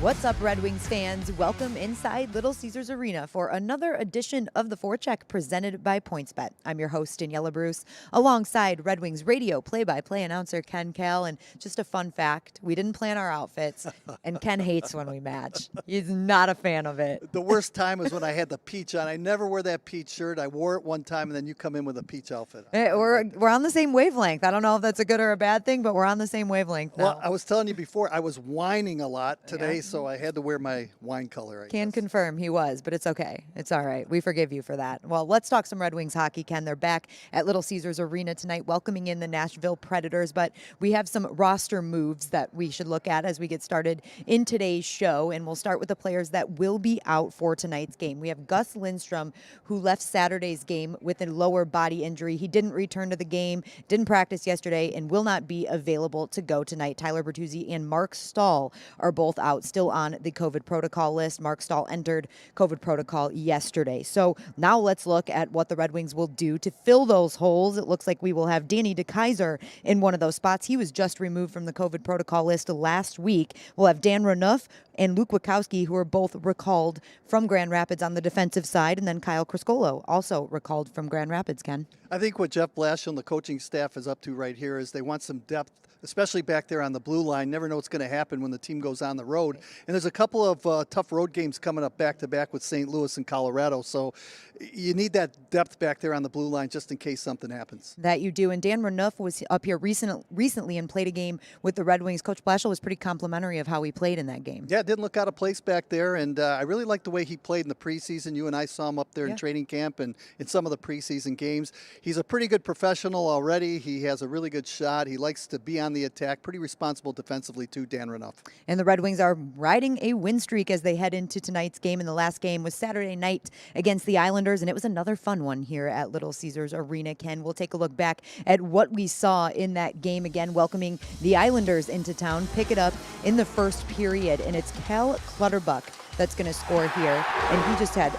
What's up, Red Wings fans? Welcome inside Little Caesars Arena for another edition of the Forecheck presented by PointsBet. I'm your host, Daniella Bruce, alongside Red Wings radio play-by-play announcer Ken, Kal, and just a fun fact, we didn't plan our outfits, and Ken hates when we match. He's not a fan of it. The worst time was when I had the peach on. I never wear that peach shirt. I wore it one time, and then you come in with a peach outfit. We're on the same wavelength. I don't know if that's a good or a bad thing, but we're on the same wavelength now. Well, I was telling you before, I was whining a lot today, so I had to wear my wine color. I Can guess. confirm he was, but it's okay. It's all right. We forgive you for that. Well, let's talk some Red Wings hockey, Ken. They're back at Little Caesars Arena tonight, welcoming in the Nashville Predators, but we have some roster moves that we should look at as we get started in today's show, and we'll start with the players that will be out for tonight's game. We have Gus Lindstrom, who left Saturday's game with a lower body injury. He didn't return to the game, didn't practice yesterday, and will not be available to go tonight. Tyler Bertuzzi and Mark Stahl are both out, still on the COVID protocol list. Mark Stahl entered COVID protocol yesterday. So now let's look at what the Red Wings will do to fill those holes. It looks like we will have Danny DeKeyser in one of those spots. He was just removed from the COVID protocol list last week. We'll have Dan Renouf and Luke Witkowski, who are both recalled from Grand Rapids on the defensive side, and then Kyle Criscolo, also recalled from Grand Rapids, Ken. I think what Jeff Blashill and the coaching staff is up to right here is they want some depth, especially back there on the blue line. Never know what's going to happen when the team goes on the road. And there's a couple of tough road games coming up back-to-back with St. Louis and Colorado. So you need that depth back there on the blue line just in case something happens. That you do. And Dan Renouf was up here recently and played a game with the Red Wings. Coach Blashill was pretty complimentary of how he played in that game. Yeah, it didn't look out of place back there. And I really liked the way he played in the preseason. You and I saw him up there in training camp and in some of the preseason games. He's a pretty good professional already. He has a really good shot. He likes to be on the attack. Pretty responsible defensively too, Dan Renouf. And the Red Wings are riding a win streak as they head into tonight's game. And the last game was Saturday night against the Islanders, and it was another fun one here at Little Caesars Arena. Ken, we'll take a look back at what we saw in that game, again welcoming the Islanders into town. Pick it up in the first period, and it's Cal Clutterbuck that's going to score here. And he just had,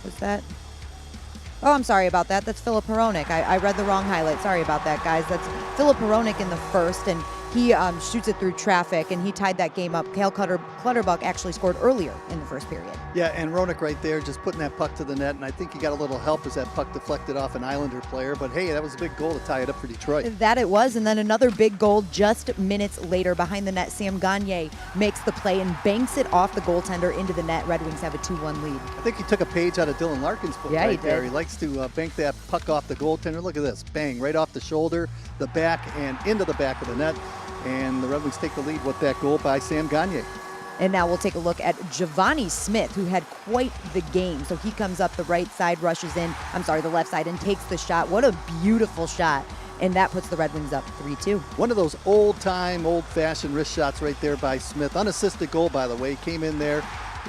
what's that? Oh, I'm sorry about that. That's Filip Hronek. I read the wrong highlight. Sorry about that, guys. That's Filip Hronek in the first, and he shoots it through traffic, and he tied that game up. Cal Clutterbuck actually scored earlier in the first period. Yeah, and Hronek right there just putting that puck to the net, and I think he got a little help as that puck deflected off an Islander player. But, hey, that was a big goal to tie it up for Detroit. That it was, and then another big goal just minutes later behind the net. Sam Gagner makes the play and banks it off the goaltender into the net. Red Wings have a 2-1 lead. I think he took a page out of Dylan Larkin's book right there. He likes to bank that puck off the goaltender. Look at this. Bang, right off the shoulder, the back, and into the back of the net. And the Red Wings take the lead with that goal by Sam Gagner. And now we'll take a look at Giovanni Smith, who had quite the game. So he comes up the right side, rushes in, the left side, and takes the shot. What a beautiful shot. And that puts the Red Wings up 3-2. One of those old-time, old-fashioned wrist shots right there by Smith. Unassisted goal, by the way. Came in there,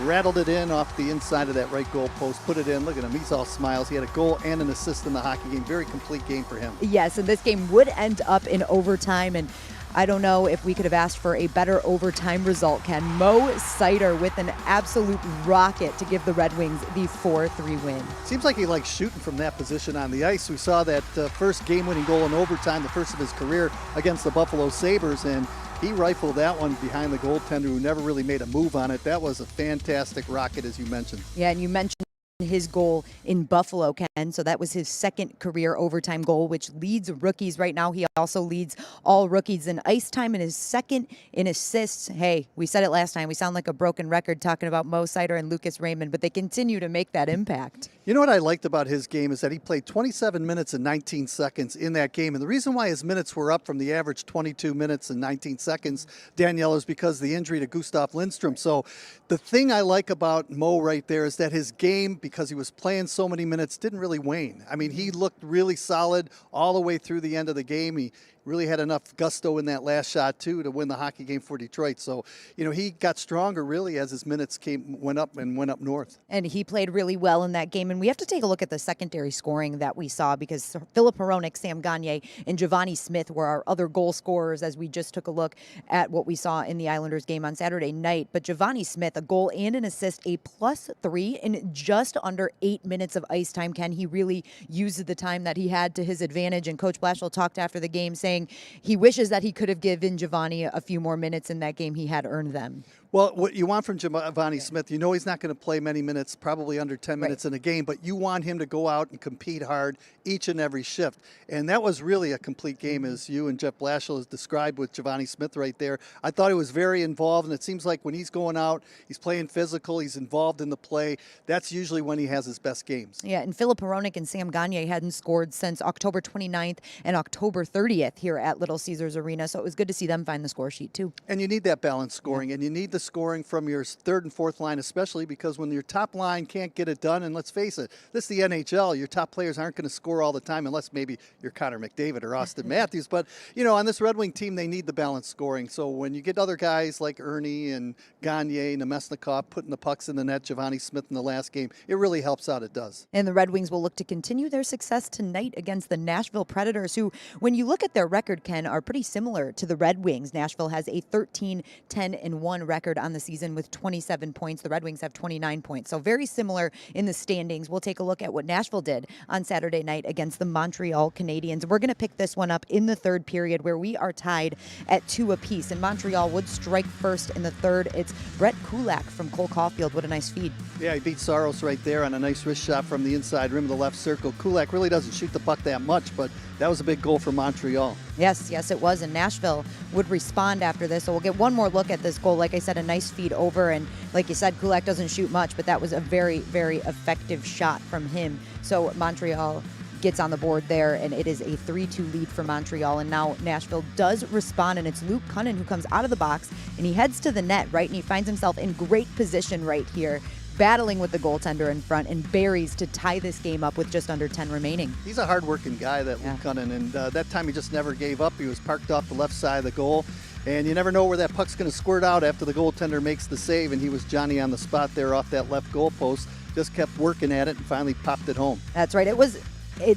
rattled it in off the inside of that right goal post, put it in. Look at him. He's all smiles. He had a goal and an assist in the hockey game. Very complete game for him. Yes, and this game would end up in overtime, and I don't know if we could have asked for a better overtime result, Ken. Mo Sider with an absolute rocket to give the Red Wings the 4-3 win. Seems like he likes shooting from that position on the ice. We saw that first game-winning goal in overtime, the first of his career against the Buffalo Sabres, and he rifled that one behind the goaltender who never really made a move on it. That was a fantastic rocket, as you mentioned. Yeah, and you mentioned his goal in Buffalo, Ken. So that was his second career overtime goal, which leads rookies right now. He also leads all rookies in ice time and is second in assists. Hey, we said it last time. We sound like a broken record talking about Mo Sider and Lucas Raymond, but they continue to make that impact. You know what I liked about his game is that he played 27 minutes and 19 seconds in that game. And the reason why his minutes were up from the average 22 minutes and 19 seconds, Danielle, is because of the injury to Gustav Lindstrom. So the thing I like about Mo right there is that his game, because he was playing so many minutes, didn't really wane. I mean, he looked really solid all the way through the end of the game. He really had enough gusto in that last shot, too, to win the hockey game for Detroit. So, you know, he got stronger, really, as his minutes went up north. And he played really well in that game. And we have to take a look at the secondary scoring that we saw, because Filip Hronek, Sam Gagner, and Giovanni Smith were our other goal scorers as we just took a look at what we saw in the Islanders game on Saturday night. But Giovanni Smith, a goal and an assist, a +3 in just under 8 minutes of ice time. Ken, he really used the time that he had to his advantage. And Coach Blashill talked after the game saying, saying he wishes that he could have given Giovanni a few more minutes in that game. He had earned them. Well, what you want from Giovanni Smith, you know he's not going to play many minutes, probably under 10 minutes in a game, but you want him to go out and compete hard each and every shift. And that was really a complete game, as you and Jeff Blashill has described with Giovanni Smith right there. I thought he was very involved, and it seems like when he's going out, he's playing physical, he's involved in the play. That's usually when he has his best games. Yeah, and Philip Hronik and Sam Gagne hadn't scored since October 29th and October 30th here at Little Caesars Arena, so it was good to see them find the score sheet too. And you need that balanced scoring, and you need the scoring from your third and fourth line, especially because when your top line can't get it done, and let's face it, this is the NHL, your top players aren't going to score all the time unless maybe you're Connor McDavid or Austin Matthews. But, you know, on this Red Wing team, they need the balanced scoring. So when you get other guys like Ernie and Gagne, Nemesnikov putting the pucks in the net, Giovanni Smith in the last game, it really helps out. It does. And the Red Wings will look to continue their success tonight against the Nashville Predators, who, when you look at their record, Ken, are pretty similar to the Red Wings. Nashville has a 13-10-1 record on the season with 27 points. The Red Wings have 29 points. So very similar in the standings. We'll take a look at what Nashville did on Saturday night against the Montreal Canadiens. We're going to pick this one up in the third period where we are tied at 2 apiece. And Montreal would strike first in the third. It's Brett Kulak from Cole Caulfield. What a nice feed. Yeah, he beat Saros right there on a nice wrist shot from the inside rim of the left circle. Kulak really doesn't shoot the puck that much, but that was a big goal for Montreal. Yes, it was. And Nashville would respond after this. So we'll get one more look at this goal. Like I said, a nice feed over. And like you said, Kulak doesn't shoot much, but that was a very, very effective shot from him. So Montreal gets on the board there, and it is a 3-2 lead for Montreal. And now Nashville does respond, and it's Luke Cunnin who comes out of the box, and he heads to the net, right? And he finds himself in great position right here, battling with the goaltender in front, and buries to tie this game up with just under 10 remaining. He's a hard-working guy, that Luke Cunnin, and that time he just never gave up. He was parked off the left side of the goal, and you never know where that puck's going to squirt out after the goaltender makes the save, and he was Johnny on the spot there off that left goal post, just kept working at it and finally popped it home. That's right. It was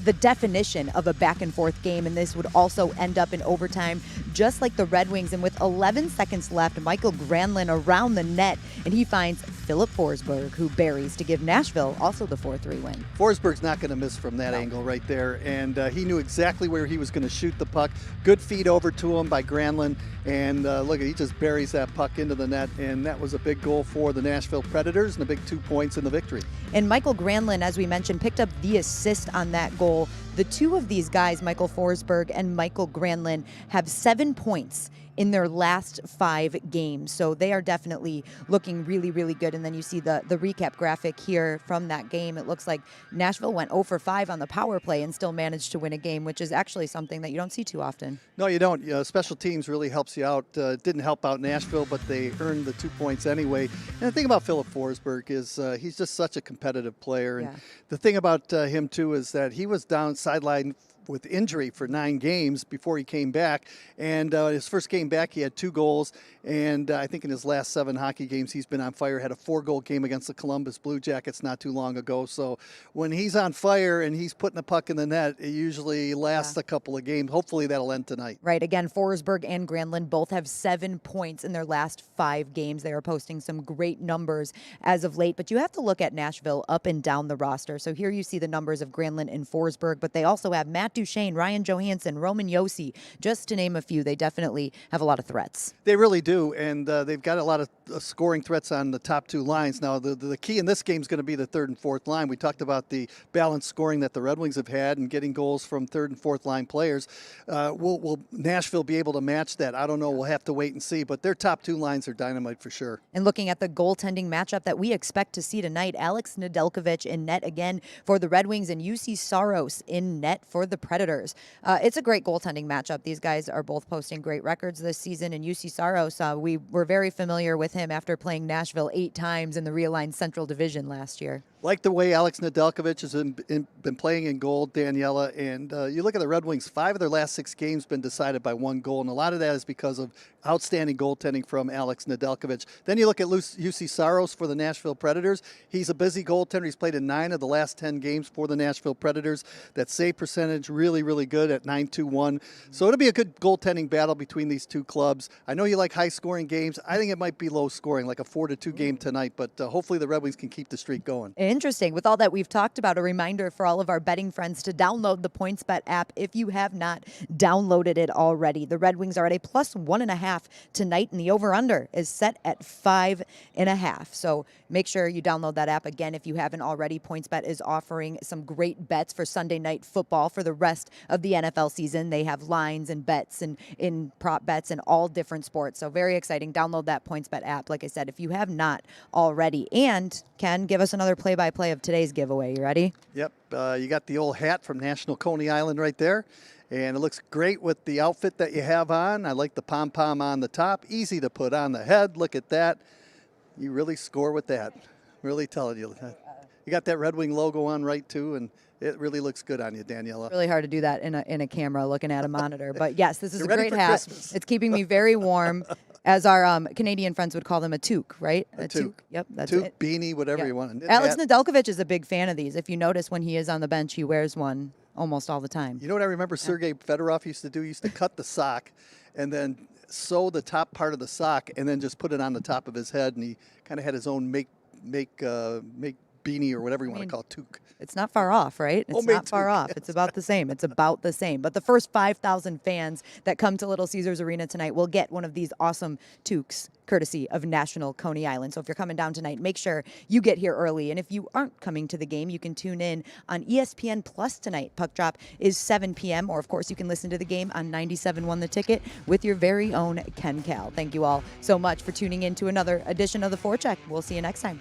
the definition of a back-and-forth game, and this would also end up in overtime, just like the Red Wings. And with 11 seconds left, Michael Granlund around the net, and he finds Philip Forsberg, who buries to give Nashville also the 4-3 win. Forsberg's not going to miss from that angle right there, and he knew exactly where he was going to shoot the puck. Good feed over to him by Granlund, and look, he just buries that puck into the net, and that was a big goal for the Nashville Predators and a big 2 points in the victory. And Michael Granlund, as we mentioned, picked up the assist on that goal. The two of these guys, Michael Forsberg and Michael Granlund, have 7 points in their last 5 games. So they are definitely looking really, really good. And then you see the recap graphic here from that game. It looks like Nashville went 0 for 5 on the power play and still managed to win a game, which is actually something that you don't see too often. No, you don't. Special teams really helps you out. Didn't help out Nashville, but they earned the 2 points anyway. And the thing about Philip Forsberg is he's just such a competitive player. And the thing about him, too, is that he was down sideline with injury for 9 games before he came back, and his first game back he had 2 goals, and I think in his last 7 hockey games he's been on fire. Had a 4-goal game against the Columbus Blue Jackets not too long ago. So when he's on fire and he's putting a puck in the net, it usually lasts a couple of games. Hopefully that'll end tonight. Right. Again, Forsberg and Granlund both have 7 points in their last 5 games. They are posting some great numbers as of late, but you have to look at Nashville up and down the roster. So here you see the numbers of Granlund and Forsberg, but they also have Matt Duchene, Ryan Johansson, Roman Josi, just to name a few. They definitely have a lot of threats. They really do, and they've got a lot of scoring threats on the top 2 lines. Now, the key in this game is going to be the third and fourth line. We talked about the balanced scoring that the Red Wings have had and getting goals from third and fourth line players. Will Nashville be able to match that? I don't know. We'll have to wait and see, but their top 2 lines are dynamite for sure. And looking at the goaltending matchup that we expect to see tonight, Alex Nedeljkovic in net again for the Red Wings and UC Saros in net for the Predators. It's a great goaltending matchup. These guys are both posting great records this season, and UC Saros, we were very familiar with him after playing Nashville 8 times in the realigned Central Division last year. Like the way Alex Nedeljkovic has been playing in goal, Daniela, and you look at the Red Wings, 5 of their last 6 games been decided by 1 goal, and a lot of that is because of outstanding goaltending from Alex Nedeljkovic. Then you look at UC Saros for the Nashville Predators. He's a busy goaltender. He's played in 9 of the last 10 games for the Nashville Predators. That save percentage really, really good at .921. So it'll be a good goaltending battle between these 2 clubs. I know you like high-scoring games. I think it might be low-scoring, like a 4-2 game tonight, but hopefully the Red Wings can keep the streak going. interesting. With all that we've talked about, a reminder for all of our betting friends to download the PointsBet app if you have not downloaded it already. The Red Wings are at a +1.5 tonight, and the over-under is set at 5.5. So make sure you download that app. Again, if you haven't already, PointsBet is offering some great bets for Sunday Night Football for the rest of the NFL season. They have lines and bets and in prop bets and all different sports. So very exciting. Download that PointsBet app, like I said, if you have not already. And Ken, give us another play-by-play of today's giveaway. You ready? Yep. You got the old hat from National Coney Island right there. And it looks great with the outfit that you have on. I like the pom-pom on the top. Easy to put on the head. Look at that. You really score with that. Really telling you. You got that Red Wing logo on right, too, and it really looks good on you, Daniella. Really hard to do that in a camera looking at a monitor. But yes, this is You're a ready great for hat. Christmas. It's keeping me very warm. As our Canadian friends would call them, a toque, right? A toque. Yep, that's Toque, it. beanie, whatever Yeah. you want. Alex Hat. Nedeljkovic is a big fan of these. If you notice, when he is on the bench, he wears one almost all the time. You know what I remember Sergei Fedorov used to do? He used to cut the sock and then sew the top part of the sock and then just put it on the top of his head, and he kind of had his own make beanie or whatever you want to call it, toque. It's not far off, right? It's Homemade not far toque, off. It's about the same. It's about the same. But the first 5,000 fans that come to Little Caesars Arena tonight will get one of these awesome toques, courtesy of National Coney Island. So if you're coming down tonight, make sure you get here early. And if you aren't coming to the game, you can tune in on ESPN Plus tonight. Puck drop is 7 p.m. Or, of course, you can listen to the game on 97.1 The Ticket with your very own Ken Kal. Thank you all so much for tuning in to another edition of the Forecheck. We'll see you next time.